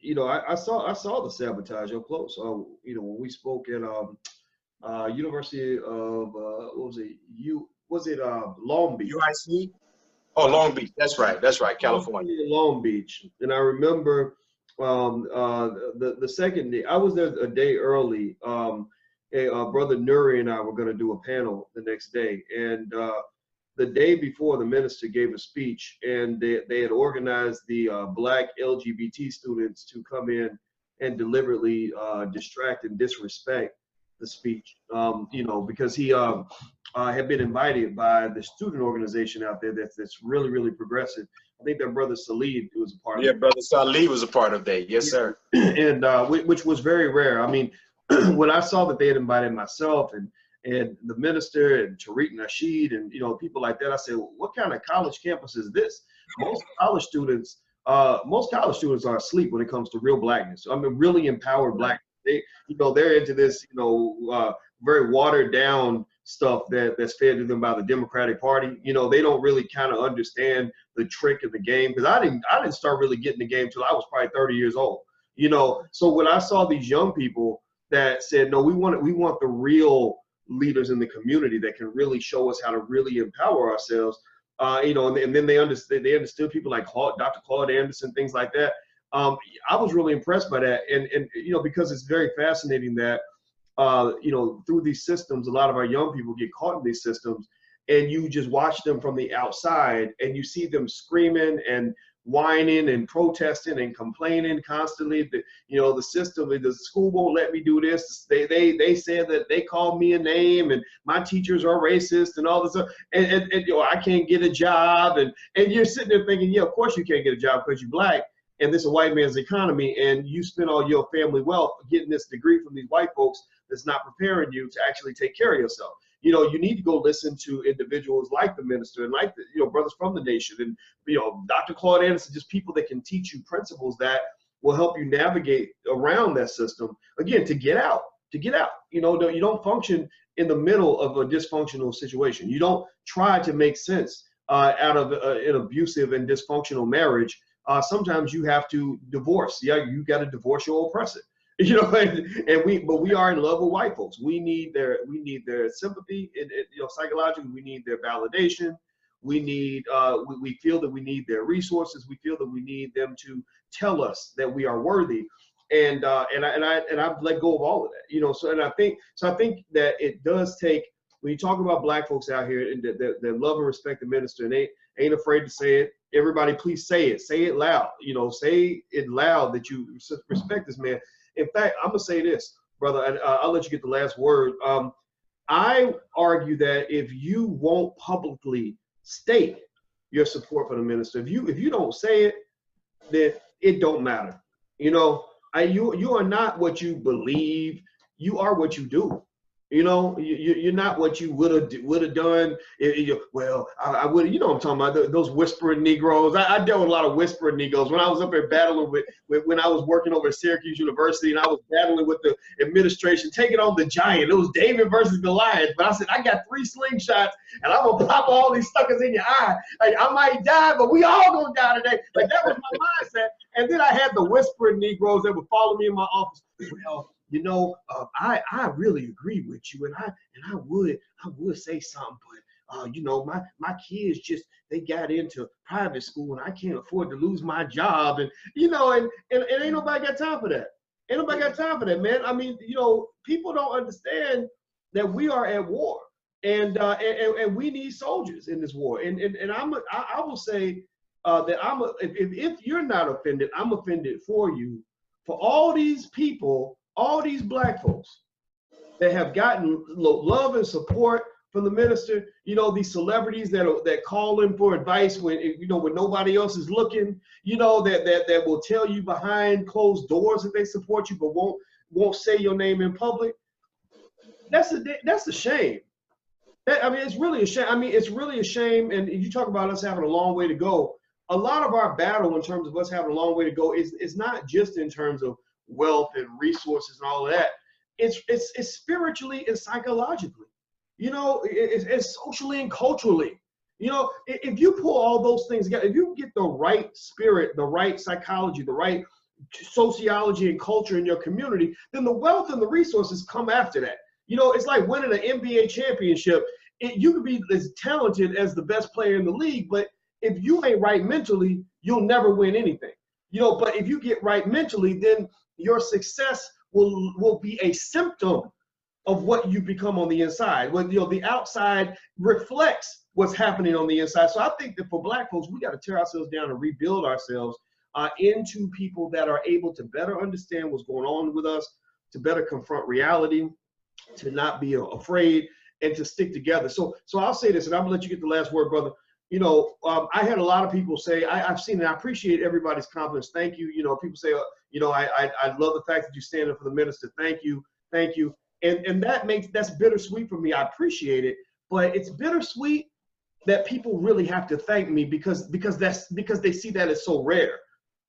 you know, I saw the sabotage up close. You know, when we spoke at University of what was it? Long Beach? UIC? Oh, Long Beach. That's right. That's right. California. Long Beach. And I remember the second day, I was there a day early. Brother Nuri and I were going to do a panel the next day. And the day before, the minister gave a speech, and they had organized the Black LGBT students to come in and deliberately distract and disrespect the speech, you know, because he had been invited by the student organization out there that's really, really progressive. I think their brother Salid was a part of it. Yeah, brother Salid was a part of that. Yes, sir. And which was very rare. I mean, when I saw that they had invited myself and the minister and Tariq Nasheed and, you know, people like that, I said, well, what kind of college campus is this? Most college students are asleep when it comes to real blackness. I mean, really empowered black. They, you know, they're into this, you know, very watered down stuff that's fed to them by the Democratic Party. You know, they don't really kind of understand the trick of the game, because I didn't start really getting the game till I was probably 30 years old. You know, so when I saw these young people that said, no, we want the real leaders in the community that can really show us how to really empower ourselves, you know, and then they understood people like Dr. Claude Anderson, things like that. I was really impressed by that, and you know, because it's very fascinating that you know, through these systems, a lot of our young people get caught in these systems, and you just watch them from the outside, and you see them screaming and whining and protesting and complaining constantly. You know, the system, the school won't let me do this. They said that they called me a name, and my teachers are racist and all this stuff, and you know, I can't get a job, and you're sitting there thinking, yeah, of course you can't get a job because you're black, and this is a white man's economy, and you spend all your family wealth getting this degree from these white folks that's not preparing you to actually take care of yourself. You know, you need to go listen to individuals like the minister and like the, you know, brothers from the nation, and, you know, Dr. Claude Anderson, just people that can teach you principles that will help you navigate around that system, again, to get out. You know, you don't function in the middle of a dysfunctional situation. You don't try to make sense out of an abusive and dysfunctional marriage. Sometimes you have to divorce. Yeah, you got to divorce your oppressor. You know, but we are in love with white folks. We need their sympathy, and you know, psychologically, we need their validation. We need we feel that we need their resources. We feel that we need them to tell us that we are worthy, and I've let go of all of that. You know, so I think that it does take, when you talk about black folks out here and that love and respect the minister, and they ain't afraid to say it. Everybody, please say it loud. You know, say it loud that you respect this man. In fact, I'm gonna say this, brother, and I'll let you get the last word. I argue that if you won't publicly state your support for the minister, if you don't say it, then it don't matter. You know, you are not what you believe. You are what you do. You know, you're not what you would have done. Well, I would, you know what I'm talking about, those whispering Negroes. I dealt with a lot of whispering Negroes when I was up there battling with when I was working over at Syracuse University, and I was battling with the administration, taking on the giant. It was David versus Goliath. But I said, I got 3 slingshots, and I'm going to pop all these suckers in your eye. Like, I might die, but we all going to die today. Like, that was my mindset. And then I had the whispering Negroes that would follow me in my office. Well, you know, I really agree with you, and I would say something, but you know, my kids they got into private school, and I can't afford to lose my job, and you know, and ain't nobody got time for that. Ain't nobody got time for that, man. I mean, you know, people don't understand that we are at war, and we need soldiers in this war, and I will say that if you're not offended, I'm offended for you, for all these people. All these black folks that have gotten love and support from the minister, you know, these celebrities that call in for advice when, you know, when nobody else is looking, you know, that will tell you behind closed doors that they support you, but won't say your name in public. That's a shame. I mean, it's really a shame. I mean, it's really a shame. And you talk about us having a long way to go. A lot of our battle in terms of us having a long way to go is not just in terms of wealth and resources and all of that. It's spiritually and psychologically, you know, it's socially and culturally. You know, if you pull all those things together, if you get the right spirit, the right psychology, the right sociology and culture in your community, then the wealth and the resources come after that. You know, it's like winning an NBA championship. You could be as talented as the best player in the league, but if you ain't right mentally, you'll never win anything. You know, but if you get right mentally, then your success will be a symptom of what you become on the inside. When, you know, the outside reflects what's happening on the inside. So I think that for Black folks, we got to tear ourselves down and rebuild ourselves into people that are able to better understand what's going on with us, to better confront reality, to not be afraid, and to stick together. So I'll say this, and I'm gonna let you get the last word, brother. You know, I had a lot of people say, I've seen it, I appreciate everybody's confidence. Thank you. You know, people say, you know, I love the fact that you stand up for the minister. Thank you. Thank you. And that's bittersweet for me. I appreciate it, but it's bittersweet that people really have to thank me because they see that as so rare.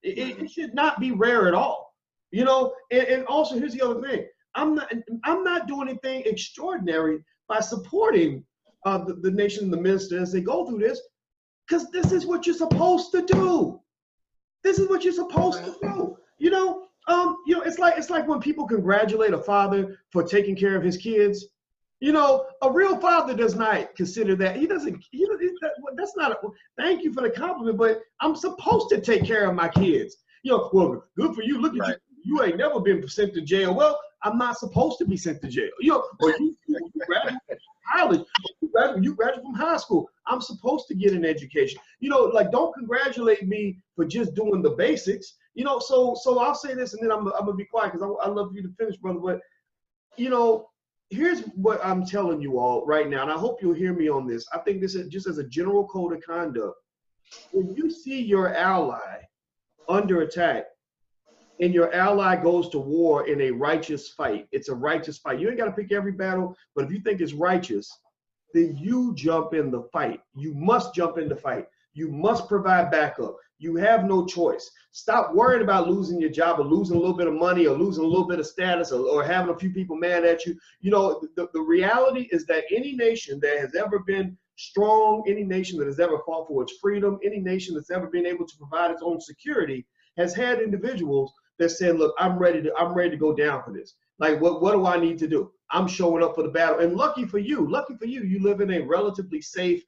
It should not be rare at all, you know. And also, here's the other thing: I'm not doing anything extraordinary by supporting the nation and the minister as they go through this, because this is what you're supposed to do. This is what you're supposed to do. You know, it's like when people congratulate a father for taking care of his kids. You know, a real father does not consider that. He doesn't. That's not. Thank you for the compliment, but I'm supposed to take care of my kids. You know, well, good for you. Look at you. You ain't never been sent to jail. Well, I'm not supposed to be sent to jail. You know, or you graduate from college, you graduate from high school. I'm supposed to get an education. You know, like, don't congratulate me for just doing the basics. You know, so I'll say this, and then I'm gonna be quiet because I love you to finish, brother. But you know, here's what I'm telling you all right now, and I hope you'll hear me on this. I think this is just as a general code of conduct. When you see your ally under attack and your ally goes to war in a righteous fight, it's a righteous fight. You ain't got to pick every battle, but if you think it's righteous, then you jump in the fight. You must jump in the fight. You must provide backup. You have no choice. Stop worrying about losing your job or losing a little bit of money or losing a little bit of status or having a few people mad at you. You know, the reality is that any nation that has ever been strong, any nation that has ever fought for its freedom, any nation that's ever been able to provide its own security has had individuals that said, look, I'm ready to go down for this. Like, what do I need to do? I'm showing up for the battle. And lucky for you, you live in a relatively safe,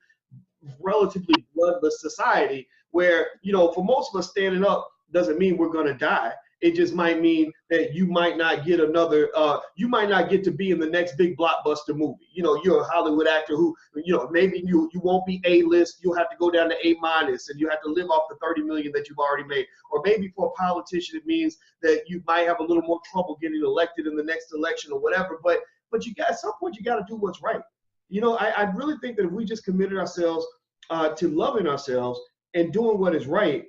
relatively bloodless society where, you know, for most of us, standing up doesn't mean we're going to die. It just might mean that you might not get another, you might not get to be in the next big blockbuster movie. You know, you're a Hollywood actor who, you know, maybe you won't be A-list. You'll have to go down to A- and you have to live off the 30 million that you've already made. Or maybe for a politician, it means that you might have a little more trouble getting elected in the next election or whatever. But at some point, you got to do what's right. You know, I really think that if we just committed ourselves to loving ourselves and doing what is right,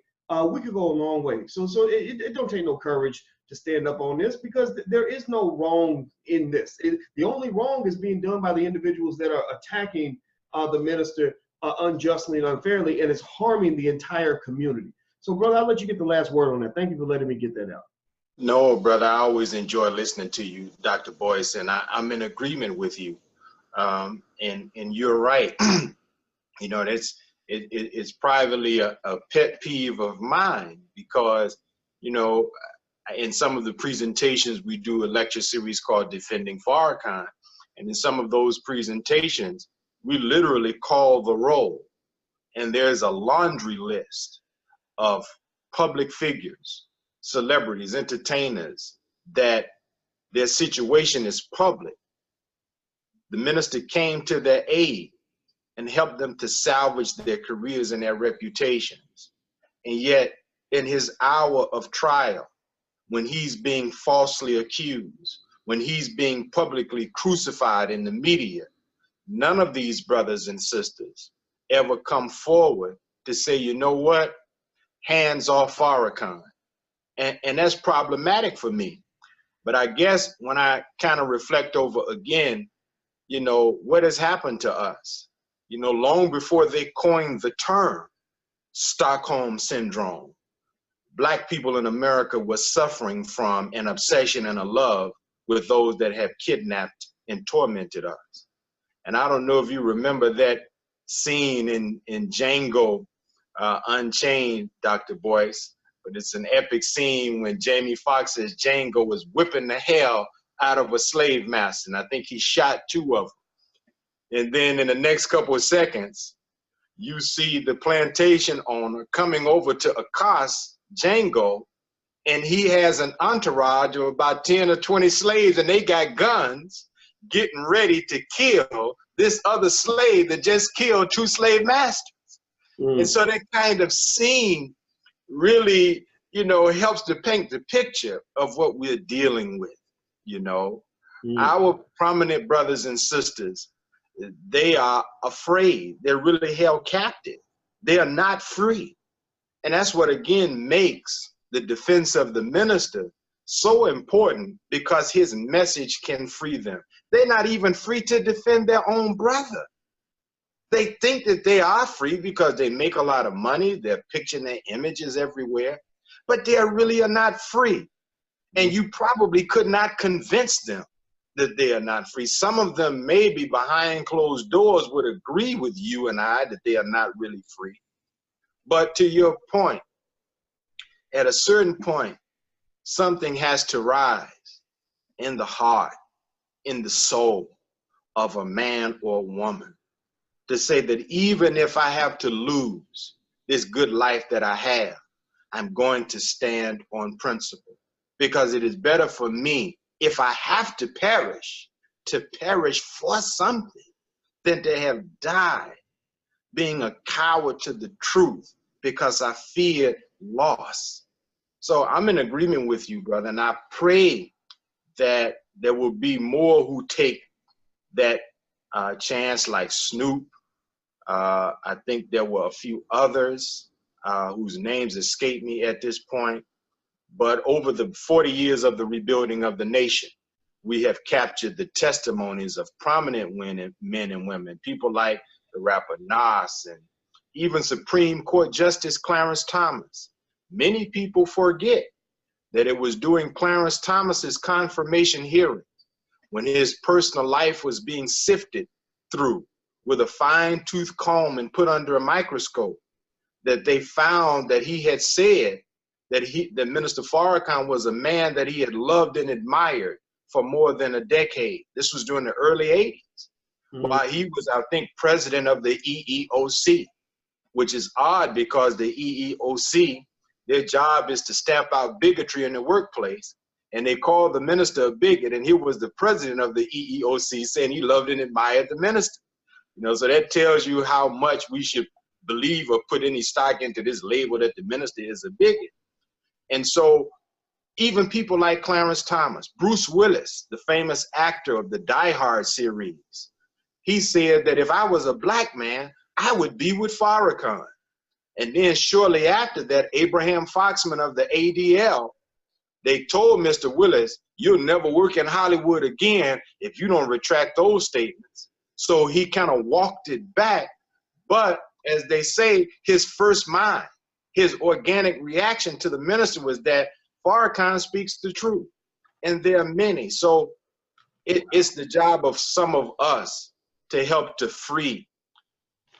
we could go a long way. So it don't take no courage to stand up on this, because there is no wrong in this. The only wrong is being done by the individuals that are attacking the minister unjustly and unfairly, and it's harming the entire community. So, brother, I'll let you get the last word on that. Thank you for letting me get that out. No, brother, I always enjoy listening to you, Dr. Boyce, and I'm in agreement with you. And you're right. You know, it's privately a pet peeve of mine, because, you know, in some of the presentations, we do a lecture series called Defending Farrakhan. And in some of those presentations, we literally call the roll. And there's a laundry list of public figures, celebrities, entertainers, that their situation is public. The minister came to their aid and helped them to salvage their careers and their reputations. And yet, in his hour of trial, when he's being falsely accused, when he's being publicly crucified in the media, none of these brothers and sisters ever come forward to say, you know what, hands off Farrakhan. And that's problematic for me. But I guess when I kind of reflect over again, you know, what has happened to us? You know, long before they coined the term Stockholm Syndrome, Black people in America were suffering from an obsession and a love with those that have kidnapped and tormented us. And I don't know if you remember that scene in Django Unchained, Dr. Boyce, but it's an epic scene when Jamie Foxx's Django was whipping the hell out of a slave master, and I think he shot 2 of them. And then in the next couple of seconds, you see the plantation owner coming over to accost Django, and he has an entourage of about 10 or 20 slaves, and they got guns getting ready to kill this other slave that just killed 2 slave masters. And so that kind of scene really, you know, helps to paint the picture of what we're dealing with, you know. Our prominent brothers and sisters, they are afraid. They're really held captive. They are not free. And that's what, again, makes the defense of the minister so important, because his message can free them. They're not even free to defend their own brother. They think that they are free because they make a lot of money. They're picturing their images everywhere, but they really are not free. And you probably could not convince them that they are not free. Some of them maybe behind closed doors would agree with you and I that they are not really free. But to your point, at a certain point, something has to rise in the heart, in the soul of a man or a woman, to say that even if I have to lose this good life that I have, I'm going to stand on principle, because it is better for me, if I have to perish for something, than to have died being a coward to the truth because I feared loss. So I'm in agreement with you, brother, and I pray that there will be more who take that chance, like Snoop. I think there were a few others whose names escape me at this point. But over the 40 years of the rebuilding of the nation, we have captured the testimonies of prominent men and women, people like the rapper Nas and even Supreme Court Justice Clarence Thomas. Many people forget that it was during Clarence Thomas's confirmation hearing, when his personal life was being sifted through with a fine-tooth comb and put under a microscope, that they found that he had said that Minister Farrakhan was a man that he had loved and admired for more than a decade. This was during the early 80s, while he was, I think, president of the EEOC, which is odd because the EEOC, their job is to stamp out bigotry in the workplace, and they called the minister a bigot, and he was the president of the EEOC saying he loved and admired the minister. You know, so that tells you how much we should believe or put any stock into this label that the minister is a bigot. And so even people like Clarence Thomas, Bruce Willis, the famous actor of the Die Hard series, he said that if I was a black man, I would be with Farrakhan. And then shortly after that, Abraham Foxman of the ADL, they told Mr. Willis, you'll never work in Hollywood again if you don't retract those statements. So he kind of walked it back. But as they say, his first mind, his organic reaction to the minister was that Farrakhan speaks the truth. And there are many. So it's the job of some of us to help to free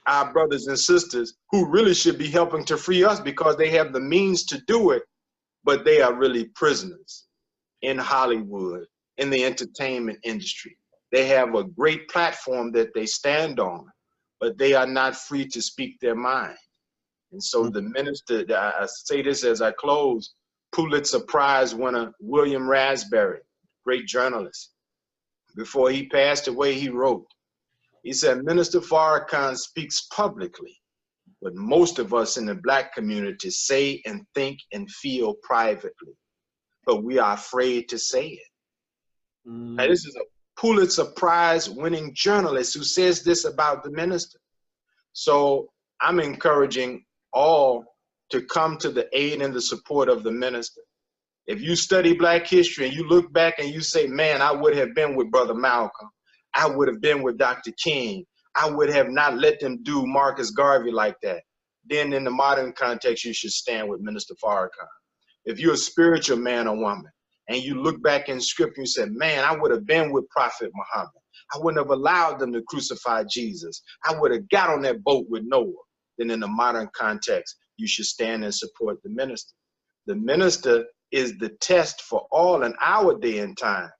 our brothers and sisters who really should be helping to free us, because they have the means to do it, but they are really prisoners in Hollywood, in the entertainment industry. They have a great platform that they stand on, but they are not free to speak their mind. And so the minister, I say this as I close, Pulitzer Prize winner William Raspberry, great journalist, before he passed away, he wrote, he said, Minister Farrakhan speaks publicly, but most of us in the black community say and think and feel privately, but we are afraid to say it. Now, this is a Pulitzer Prize winning journalist who says this about the minister. So I'm encouraging all to come to the aid and the support of the minister. If you study black history and you look back and you say, man, I would have been with Brother Malcolm, I would have been with Dr. King, I would have not let them do Marcus Garvey like that, then in the modern context, you should stand with Minister Farrakhan. If you're a spiritual man or woman and you look back in scripture and you say, man, I would have been with Prophet Muhammad, I wouldn't have allowed them to crucify Jesus, I would have got on that boat with Noah, then in the modern context, you should stand and support the minister. The minister is the test for all in our day and time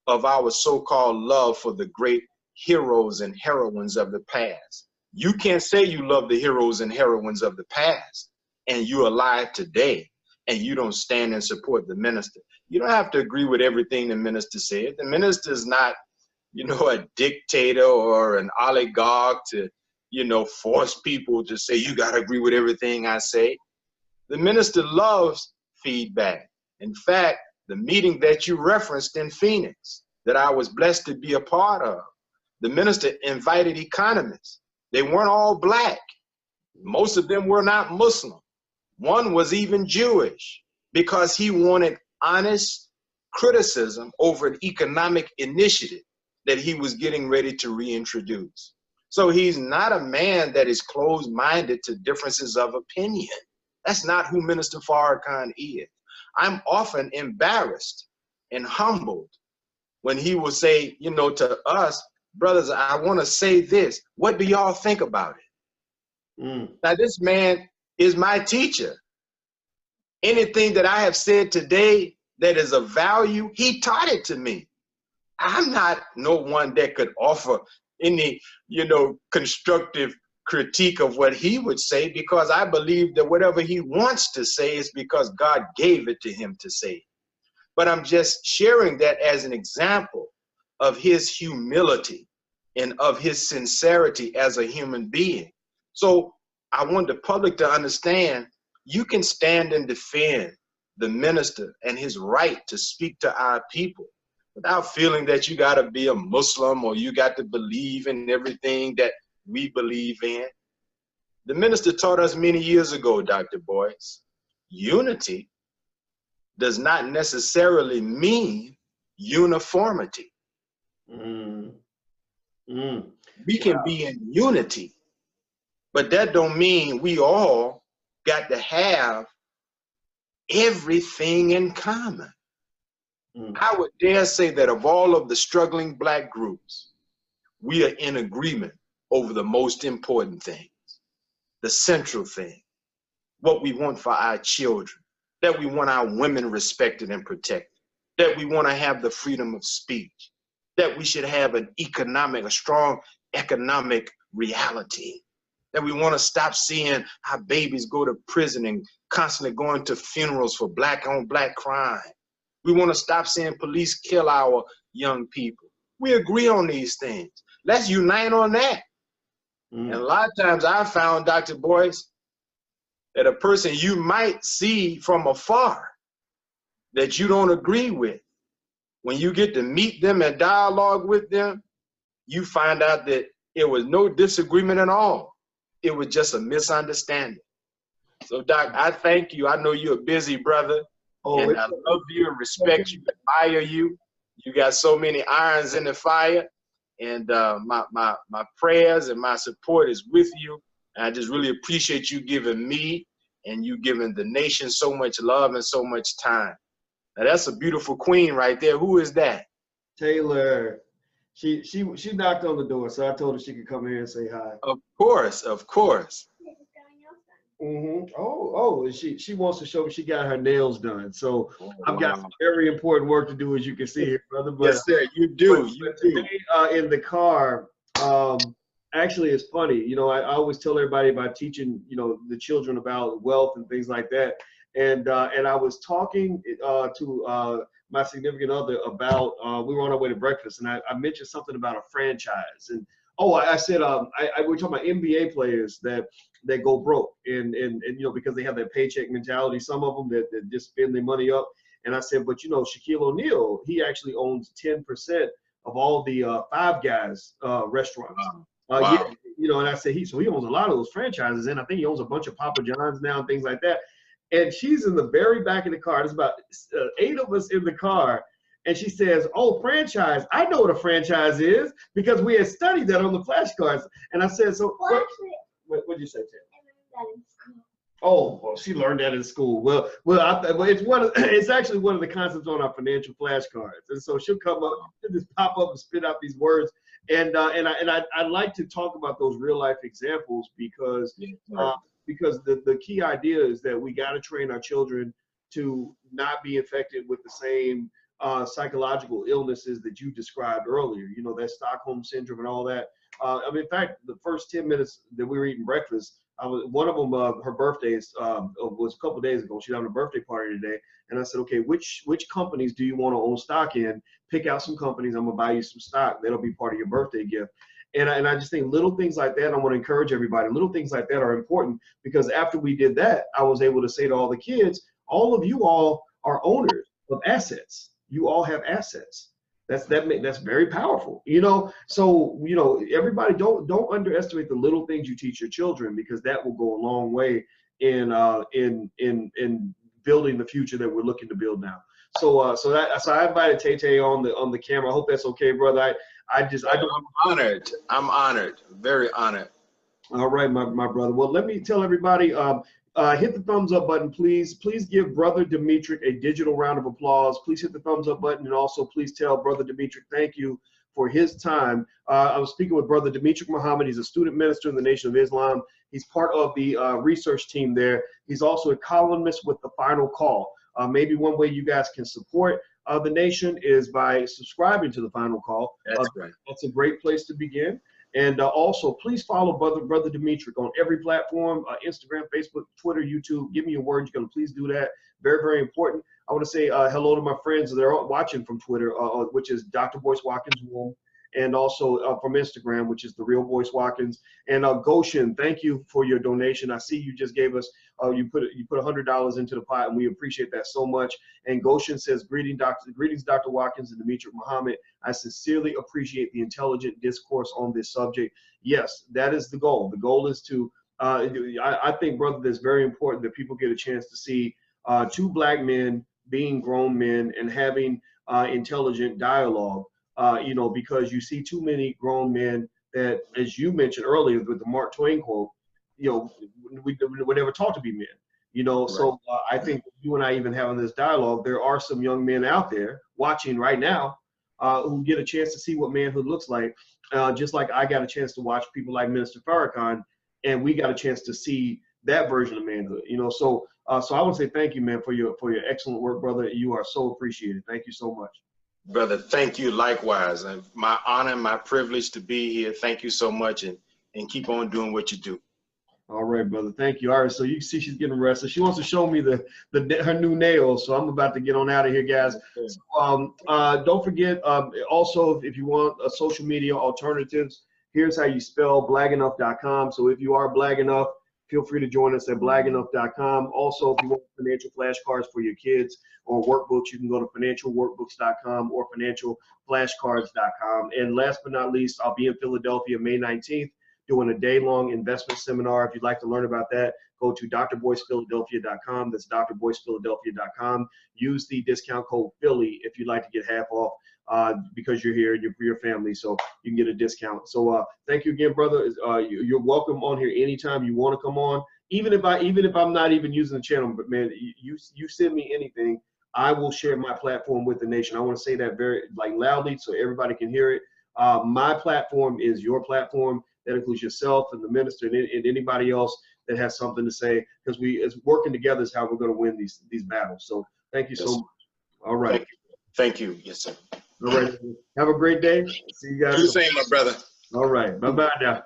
of our so-called love for the great heroes and heroines of the past. You can't say you love the heroes and heroines of the past and you're alive today and you don't stand and support the minister. You don't have to agree with everything the minister said. The minister is not, you know, a dictator or an oligarch to, you know, force people to say, you got to agree with everything I say. The minister loves feedback. In fact, the meeting that you referenced in Phoenix that I was blessed to be a part of, the minister invited economists. They weren't all black. Most of them were not Muslim. One was even Jewish because he wanted honest criticism over an economic initiative that he was getting ready to reintroduce. So he's not a man that is closed-minded to differences of opinion. That's not who Minister Farrakhan is. I'm often embarrassed and humbled when he will say, you know, to us, brothers, I want to say this. What do y'all think about it? Now, this man is my teacher. Anything that I have said today that is of value, he taught it to me. I'm not no one that could offer any, you know, constructive critique of what he would say, because I believe that whatever he wants to say is because God gave it to him to say. But I'm just sharing that as an example of his humility and of his sincerity as a human being. So I want the public to understand you can stand and defend the minister and his right to speak to our people without feeling that you got to be a Muslim or you got to believe in everything that we believe in. The minister taught us many years ago, Dr. Boyce, unity does not necessarily mean uniformity. We can be in unity, but that don't mean we all got to have everything in common. I would dare say that of all of the struggling black groups, we are in agreement over the most important things, the central thing, what we want for our children, that we want our women respected and protected, that we want to have the freedom of speech, that we should have a strong economic reality, that we want to stop seeing our babies go to prison and constantly going to funerals for black on black crime. We want to stop seeing police kill our young people. We agree on these things. Let's unite on that. And a lot of times I found, Dr. Boyce, that a person you might see from afar that you don't agree with, when you get to meet them and dialogue with them, you find out that it was no disagreement at all. It was just a misunderstanding. So, Doc, I thank you. I know you're a busy brother, and I love you and respect you, admire you. You got so many irons in the fire, and my prayers and my support is with you. And I just really appreciate you giving me and you giving the nation so much love and so much time. Now that's a beautiful queen right there. Who is that? Taylor. She knocked on the door, so I told her she could come here and say hi. Of course, of course. She wants to show me she got her nails done. So I've got some very important work to do, as you can see here, brother. But, yes, sir, you do. Today in the car, actually, it's funny. You know, I always tell everybody about teaching, you know, the children about wealth and things like that. And I was talking to my significant other about, we were on our way to breakfast, and I mentioned something about a franchise. And I said, we're talking about NBA players that go broke, and you know, because they have that paycheck mentality. Some of them that just spend their money up. And I said, but you know, Shaquille O'Neal, he actually owns 10% of all the Five Guys restaurants. Wow. Yeah, you know, and I said he owns a lot of those franchises, and I think he owns a bunch of Papa John's now and things like that. And she's in the very back of the car. There's about 8 of us in the car. And she says, oh, franchise. I know what a franchise is because we had studied that on the flashcards. And I said, so what did you say, Tim? Oh, well, she learned that in school. Well, it's actually one of the concepts on our financial flashcards. And so she'll come up, she'll just pop up and spit out these words. And I like to talk about those real life examples because the key idea is that we got to train our children to not be infected with the same psychological illnesses that you described earlier, you know, that Stockholm syndrome and all that. I mean, in fact, the first 10 minutes that we were eating breakfast, one of them, her birthday was a couple of days ago. She's having a birthday party today. And I said, okay, which companies do you want to own stock in? Pick out some companies. I'm going to buy you some stock. That'll be part of your birthday gift. And I just think little things like that, I want to encourage everybody, little things like that are important, because after we did that, I was able to say to all the kids, all of you all are owners of assets. You all have assets. That's very powerful, you know. So, you know, everybody don't underestimate the little things you teach your children, because that will go a long way in building the future that we're looking to build now. So I invited Tay on the camera. I hope that's okay, brother. I'm honored. I'm honored. Very honored. All right, my brother. Well, let me tell everybody, hit the thumbs up button, please. Please give Brother Demetric a digital round of applause. Please hit the thumbs up button, and also please tell Brother Demetric thank you for his time. I was speaking with Brother Demetric Muhammad. He's a student minister in the Nation of Islam. He's part of the research team there. He's also a columnist with The Final Call. Maybe one way you guys can support the Nation is by subscribing to The Final Call. That's right. That's a great place to begin. And also, please follow Brother Demetric on every platform, Instagram, Facebook, Twitter, YouTube. Give me your word. You're going to please do that. Very, very important. I want to say hello to my friends that are watching from Twitter, which is Dr. Boyce Watkins Room, and also from Instagram, which is The Real Boyce Watkins. And Goshen, thank you for your donation. I see you just gave us, you put $100 into the pot, and we appreciate that so much. And Goshen says, greetings, Dr. Watkins and Demetric Muhammad. I sincerely appreciate the intelligent discourse on this subject. Yes, that is the goal. The goal is to, I think, brother, that's very important that people get a chance to see two black men being grown men and having intelligent dialogue. You know, because you see too many grown men that, as you mentioned earlier with the Mark Twain quote, you know, we never taught to be men, you know. Right. So I think you and I even having this dialogue, there are some young men out there watching right now who get a chance to see what manhood looks like, just like I got a chance to watch people like Minister Farrakhan, and we got a chance to see that version of manhood, you know. So so I want to say thank you, man, for your excellent work, brother. You are so appreciated. Thank you so much. Brother, thank you likewise. And my honor, my privilege to be here. Thank you so much, and keep on doing what you do. All right, brother. Thank you. All right, so you see she's getting rested. She wants to show me her new nails, so I'm about to get on out of here, guys. Okay. So, don't forget, also, if you want social media alternatives, here's how you spell blagenough.com. So if you are Blag Enough, feel free to join us at blagenough.com. Also, if you want financial flashcards for your kids or workbooks, you can go to financialworkbooks.com or financialflashcards.com. And last but not least, I'll be in Philadelphia May 19th doing a day-long investment seminar. If you'd like to learn about that, go to drboycephiladelphia.com. That's drboycephiladelphia.com. Use the discount code Philly if you'd like to get half off because you're here and you're for your family, so you can get a discount. So thank you again, brother. You're welcome on here anytime you want to come on. Even if I'm not even using the channel, but man, you send me anything, I will share my platform with the nation. I want to say that very loudly so everybody can hear it. My platform is your platform. That includes yourself and the minister and anybody else that has something to say, because it's working together is how we're going to win these battles. So thank you so much. All right. Thank you. Yes, sir. All right. Have a great day. See you guys. Do the same, my brother. All right. Bye-bye now.